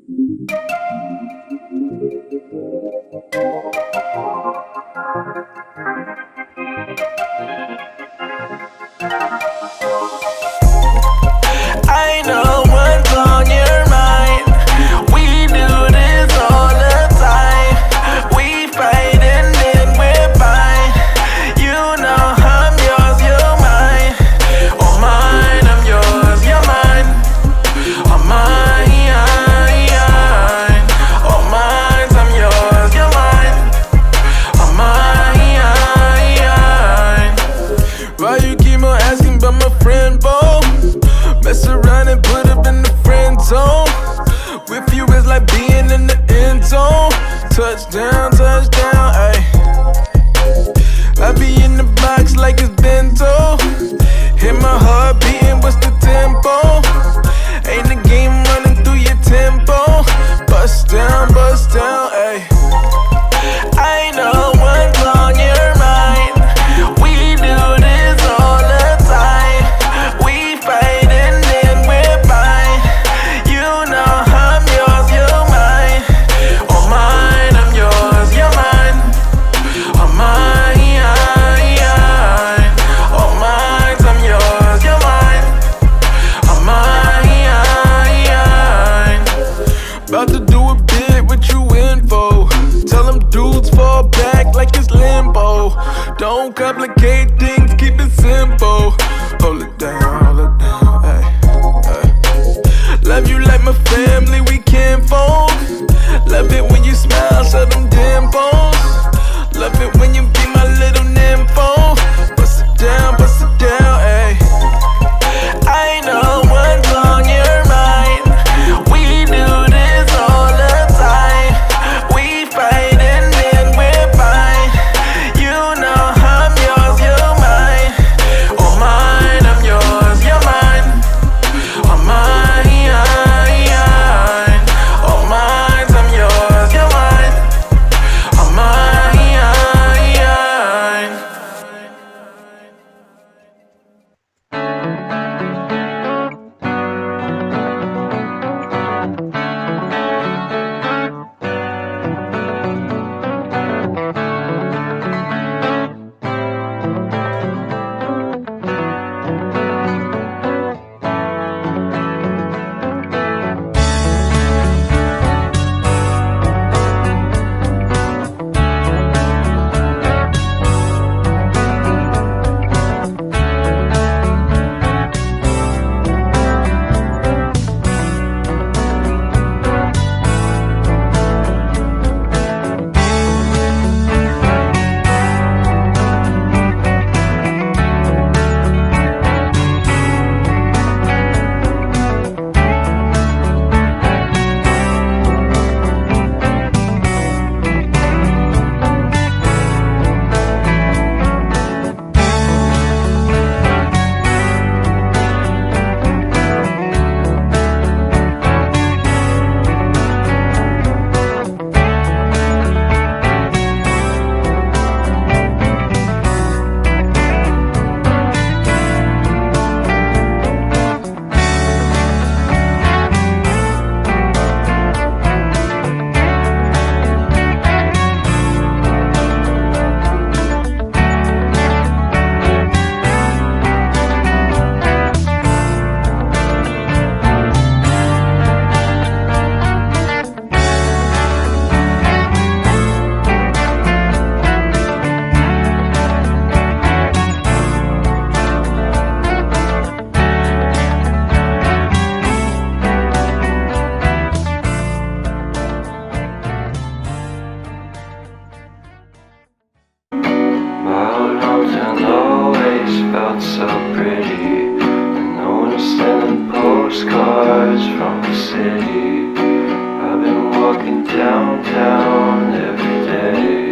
I know what's on your mind. We do this all the time. We fight and then we're fine. You know I'm yours, you're mine. Oh mine, I'm yours, you're mine. Oh mine, oh mine, I'm yours, you're mine. Oh mine. Why you keep on asking about my friend, Bo? Mess around and put up in the friend zone. With you is like being in the end zone. Touchdown, touchdown, ayy. I be in the box like it's bento. Hit my heart beating, what's the tempo? Ain't the game running through your tempo. Bust down, ayy. I know what's on your mind. We do this all the time. We fight and then we're fine. You know I'm yours, you're mine. Oh mine, I'm yours, you're mine. Oh mine, oh mine, I'm yours, you're mine. Oh mine. About to do a bit, what you in for? Tell them dudes fall back like it's limbo. Don't complicate things, keep it simple. Hold it down, ay, ay. Love you like my family, we can't fold. Love it when you smile, show them dimples. Love it when you be my little nympho. Bust it down, ay. I know what's on your mind. We do this all the time. We fight and then we're fine. You know I'm yours, you're mine. Oh mine, I'm yours, you're mine. Oh mine, oh mine, I'm yours, you're mine. Oh mine. So pretty, and no one's sending postcards from the city. I've been walking downtown every day.